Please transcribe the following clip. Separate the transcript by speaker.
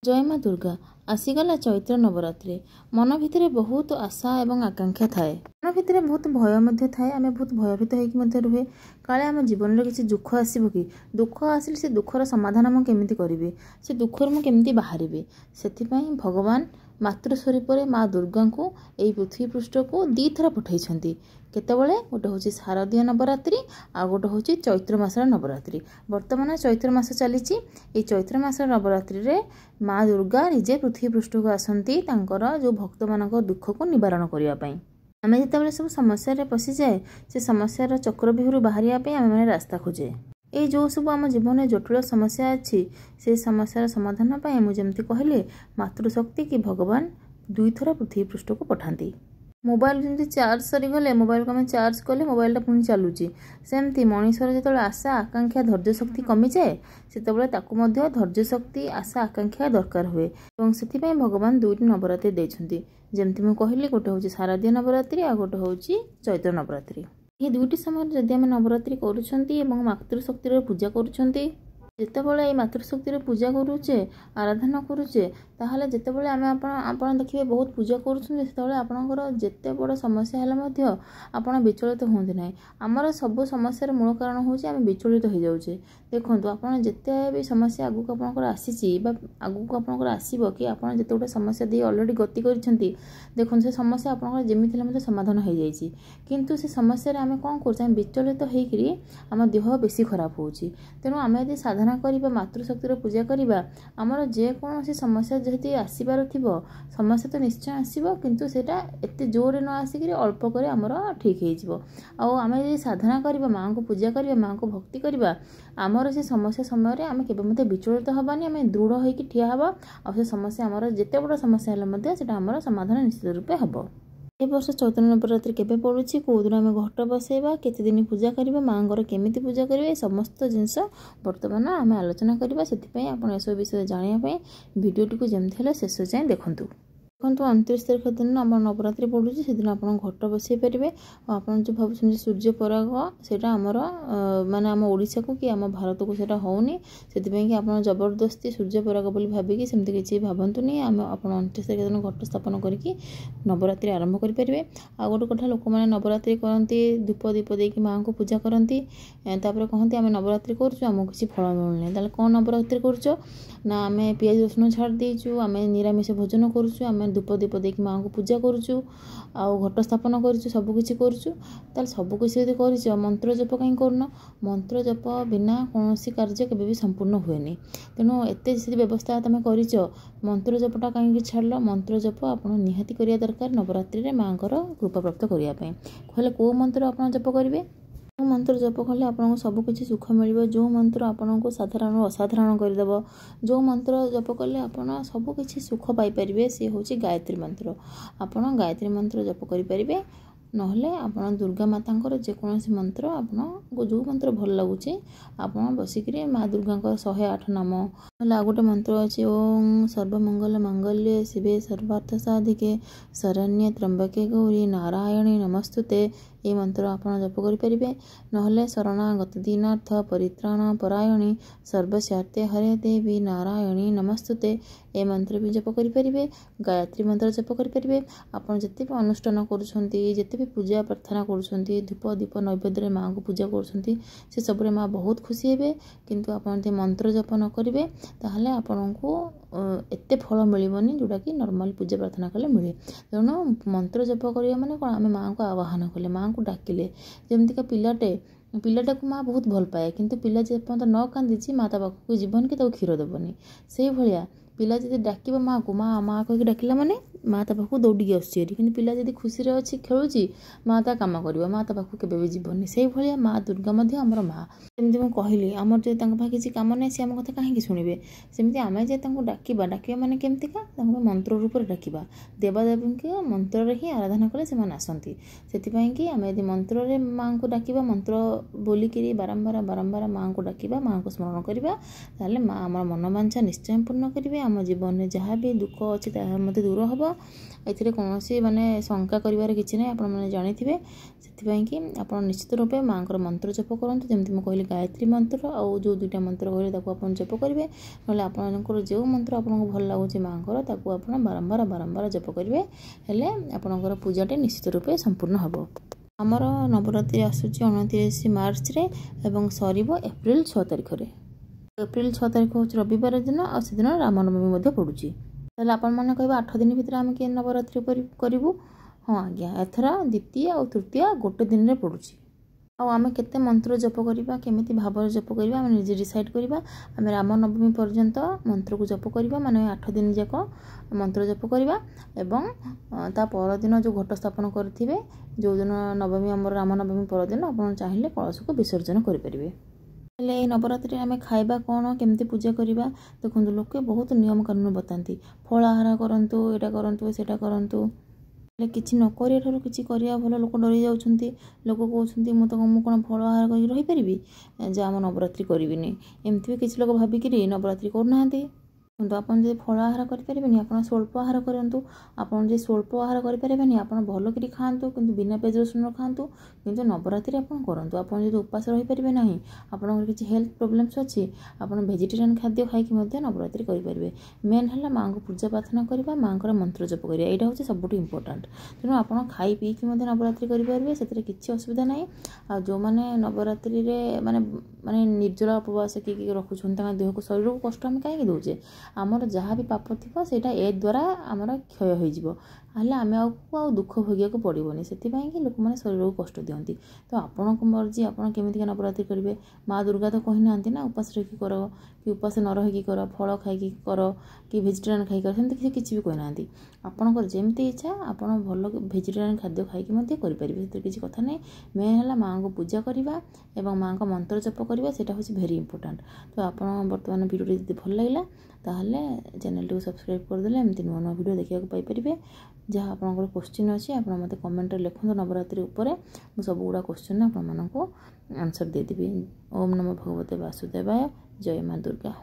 Speaker 1: जय माँ दुर्गा आसीगला चैत्र नवरात्रि मन भितर बहुत आशा एवं आकांक्षा थाए मन भितर बहुत भय मध्य थाए आम बहुत भयभीत होकर रुहे काले आम जीवन में किसी दुख आसब कि दुख आसिले से दुखर समाधान मुझे केमी करी से दुखर मुझे बाहरी से भगवान मातृस्वरूप माँ दुर्गा को यही पृथ्वी पृष्ठ को दी थर पठाई केतबले गोटे हूँ शारदीय नवरात्रि आ गोटे हूँ चैत्र मासर नवरात्रि वर्तमान चैत्र मास चली चैत्र मास नवरात्रि रे माँ दुर्गा निजे पृथ्वी पृष्ठ को आसती जो भक्त मान दुख को निवारण करने आम जिते सब समस्या पशि जाए से समस्यार चक्रव्यूह बाहर आम रास्ता खोजे ये जो सब आम जीवन में जटिल समस्या अच्छी से समस्यार समाधान मुझे कहले मातृशक्ति कि भगवान दुई थर पृथ्वी पृष्ठ को पठाती मोबाइल जमी चार्ज सरीगले मोबाइल को आम चार्ज कले मोबाइल पुणी चलुची सेमती मनीषर जो आशा आकांक्षा धैर्य शक्ति कमी जाए से धैर्य शक्ति आशा आकांक्षा दरकार हुए और से भगवान दुईटी नवरात्रि देते जमती मुझे कहली गोटे हूँ शारदीय नवरात्रि आ गोटे हूँ चैत्र नवरात्रि ये दुईटी समय जदि आम नवरात्रि करुँच मातृशक्तिर पूजा करुँच जितेबाला ये मातृशक्तिर पूजा करुचे आराधना करुचे ताहले जितेबाला आम आपण देखिए बहुत पूजा करुँचे आपणकर जिते बड़ समस्या है आपण विचलित होती ना आमर सब समस्यार मूल कारण हूँ आम विचलित हो जाऊे देखो आपड़ जिते भी समस्या आगक आपंकर आसी आगक आपंकर आसब कि आप जिते गोटे समस्या दे अलरेडी गति कर देखो से समस्या आपंकर जमी समाधान हो जाए किंतु से समस्या आम कौन कर विचलित होकर आम देह बेसी खराब हो तेणु आम यदि साधना करबा मातृशक्तिर पूजा करबा आमर जेकोसी समस्या जदि आसबार थी समस्या तो निश्चय आसब किंतु सेटा एते जोर न आसिक अल्प कर आमर ठीक हो आम यदि साधना करबा माँ को पूजा करबा माँ को भक्ति करबा आमर से समस्या समय आम के विचलित हबानी आम दृढ़ होकर ठिया हबा आ से समस्या आमर जिते बड़ समस्या है आमर समाधान निश्चित रूपे हम ए वर्ष चैत्र नवरात्रि केबे पड़ुछि को दिन आम घट बसैबा केते दिन पूजा करबा माँगर केमिति पूजा करबा समस्त जिनस वर्तमान आम आलोचना करबा सेति आपण एसब विषय जानिया भिडियोटी को जमती है शेष जाए देखंतु 29 तारीख दिन आम नवरात्रि पड़ू से दिन आप घट बसई पारे आप जो भाई सूर्य पराग से आमर माने आम ओडिशा को कि आम भारत को सेटा होनी से कि आप जबरदस्ती सूर्य पराग बोली भाविकी सेमती किसी भावतुनि आम आप 29 तारीख दिन घट स्थापन करके नवरात्रि आरंभ करेंगे आ गोटे कथा लोक मैंने नवरात्रि करती धूप दीप देकी माँ को पूजा करती कहते आम नवरात्रि करूँ किसी फल मिलूनी ताले कौन नवरात्रि कर ना आम पियाज रसुण छाड़ देचु आम निरामिष भोजन करुचु आम धूप दीप देकी माँ को पूजा करुचु आउ घट स्थापन करुचु सबकिछि करुचु ताल सबकिछि यदि करिच मंत्र जप कहीं करन मंत्र जप बिना कौन कार्य केबे भी संपूर्ण हुएनी तेणु एते जदि व्यवस्था तुम करिच मंत्र जपटा कहीं छाड़ल मंत्र जप आप निहाती करिया दरकार नवरात्रि रे माँ कृपा प्राप्त करिया पई कहले को मंत्र आप जप करिवे जो मंत्र जप कले आपको सबकिछि सुख मिल जो मंत्र आपको साधारण असाधारण करदेव जो मंत्र जप कले आप सबकिछि सुख पाइपर सी हूँ गायत्री मंत्र आप गायत्री मंत्र जप करें नहले आप दुर्गा माता जेकोसी मंत्र आपको जो मंत्र भल लगुच आप बसिक माँ दुर्गा 108 नाम आ गोटे मंत्र अच्छे ओं सर्वमंगल मांगल्ये शिवे सर्वार्थ साधिके शरण्ये त्र्यंबके गौरी नारायणी नमस्तुते ये मंत्र आप जप करें नहले शरणागत दीनार्थ परित्राण परायणी सर्वस्यार्थे हरे देवी नारायणी नमस्तुते ये मंत्र भी जप करें गायत्री मंत्र जप करें आप जिते भी अनुष्ठान करते भी पूजा प्रार्थना कर धूप दीप नैवेद्य माँ को पूजा कर सब माँ बहुत खुशी हे किंतु आप मंत्र जप न करेंगे ताहले आपन को एते फल मिलबनी जोटा कि नॉर्मल पूजा प्रार्थना कले मिले तेणु मंत्र जप करवा माने कौन आम माँ को आवाहन कले माँ को डाकिले जमती पिलाटा को माँ बहुत भल पाए किंतु पिला जेपर्यंत न कांदी माँ ता पाखक जीवन कि क्षीर देवनी से भाया पिला जब डाक माँ को माँ माँ कहीकि डाकिला माने माँ ता पाखक दौड़ी आसुची कि पिला जब खुशी अच्छी खेलुची माँ ता काम कर माँ ता पाखक केबे भी जीवनी से भाया माँ दुर्गा आमर माँ जमी मुझे कहली आमर जो किसी काम ना सी आम कथा कहीं शुणे सेमती आम जो डाकिबा माने केमतिका मंत्र रूप में डाकिबा देवादेवी के मंत्र ही आराधना कले से आसती से आम यदि मंत्र माँ को डाकिबा मंत्र बोलिकी बारंबार बारंबार माँ को डाकिबा माँ को स्मरण करवा ताले माँ आम मनोवांछा निश्चय पूर्ण करेंगे आम जीवन में जहाँ भी दुख अच्छी मत दूर हम एथिरे कौनसी माने शंका करिवार किछि नै आपण माने जानिथिबे सेथिपाई कि आपण निश्चित रूपे मांकर मंत्र जप करंतु जेमति म कहली गायत्री मंत्र आ जो दुटा मंत्र कहले ताको आपण जप करिवे नले आपनकर जो मंत्र आपनको भल लागुछि मांकर ताको आपण बारंबार जप करिवे हेले आपनकर पूजाटे निश्चित रूपे संपूर्ण हबो। आमर नवरात्रि आसुची 29 मार्च रे एवं सरीबो एप्रिल 6 तारिख रे। एप्रिल 6 तारिख होची रविवार दिन आ से दिन रामनवमी मध्ये पडुची ताले आपण माने कहबा 8 दिन भितर हम के नवरात्रि करिवु। हां आज्ञा एथरा द्वितीय और तृतीय गोटे दिन रे पडुची आ आमे केते मंत्र जप करिबा केमिति भाव जप करिबा हम निजे डिसाइड करिबा। आमे रामनवमी पर्यंत मंत्र को जप करिबा माने 8 दिन जाक मंत्र जप करिबा एवं ता पर दिन जो घट स्थापन करथिबे जो दिन नवमी हमर रामनवमी पर दिन आपण चाहिले कलश को विसर्जन करि परिबे। हेले ए नवरात्रि आमे खाइबा कोन केमिति पूजा करिबा देखंतु लोके बहुत नियम कानून बतांती फलाहार करंतु एटा करंतु सेटा करंतु किछि न करिया ठरो किछि करिया भलो लोक डरी जाउछंती लोक कहउछंती मु कोन फलाहार करि रहि परिबि जे हम नवरात्रि करिबिनी एमति भी किछि लोक भाबि कि नवरात्रि करनांती किंतु आपण जे फलाहार करि परिबेनी आपण स्वल्प आहार करंतु आपण जे स्वल्प आहार करि परिबेनी आपण भलो करी खांतु किंतु बिना पेज रसुन खांतु किंतु नवरात्रि आपण करंतु आपण जे उपास रहि परिबे नाही आपण किछि हेल्थ प्रॉब्लम्स अछि आपण वेजिटेरियन खाद्य खाइ कि मध्ये नवरात्रि करि परिबे। मेन हला मां को पूजा प्रार्थना करबा मां को मंत्र जप करिया एटा होछि सबटु इंपोर्टेंट तेनु आपण खाइ पी कि मध्ये नवरात्रि करि परिबे सेतरे किछि असुविधा नाही। आ जो माने नवरात्रि रे माने माने निर्जला उपवास कि रखुछन ता देह को शरीर को कष्ट हम काहे दोजे आमर जहाँ भी पाप थी सेटा ए द्वारा आमर क्षय हो आमे आ दुख भोगिया को पड़ोनी से लोक मैंने शरीर को कष्ट दिखती। तो आपण को मर्जी आपड़ केमी नवरात्रि करेंगे माँ दुर्गा तो कही ना ना उपास रही कर कि उपास न रही कर फल खाई कर कि भेजिटेरियन खाई कर सेमती किसी भी कहना आपणकर जमी इच्छा आप भल भेजिटेरियन खाद्य खाई करेंगे किसी कथा नहीं। मेन है माँ को पूजा करवा और माँ को मंत्र जप करवा से हूँ भेरी इंपोर्टेंट। तो आप बर्तमान वीडियो जी भल लगे ताहले चैनल टी सब्सक्राइब करदे एमती नुआ नुआ वीडियो देखा पाइपर। जहाँ आपंकर क्वेश्चन अच्छी आप मत कमेंट लिखुँ नवरात्रि उपरे मु सब गुड़ा क्वेश्चन आपको आंसर देदेवी। ओम नमो भगवते वासुदेवाय जय माँ दुर्गा।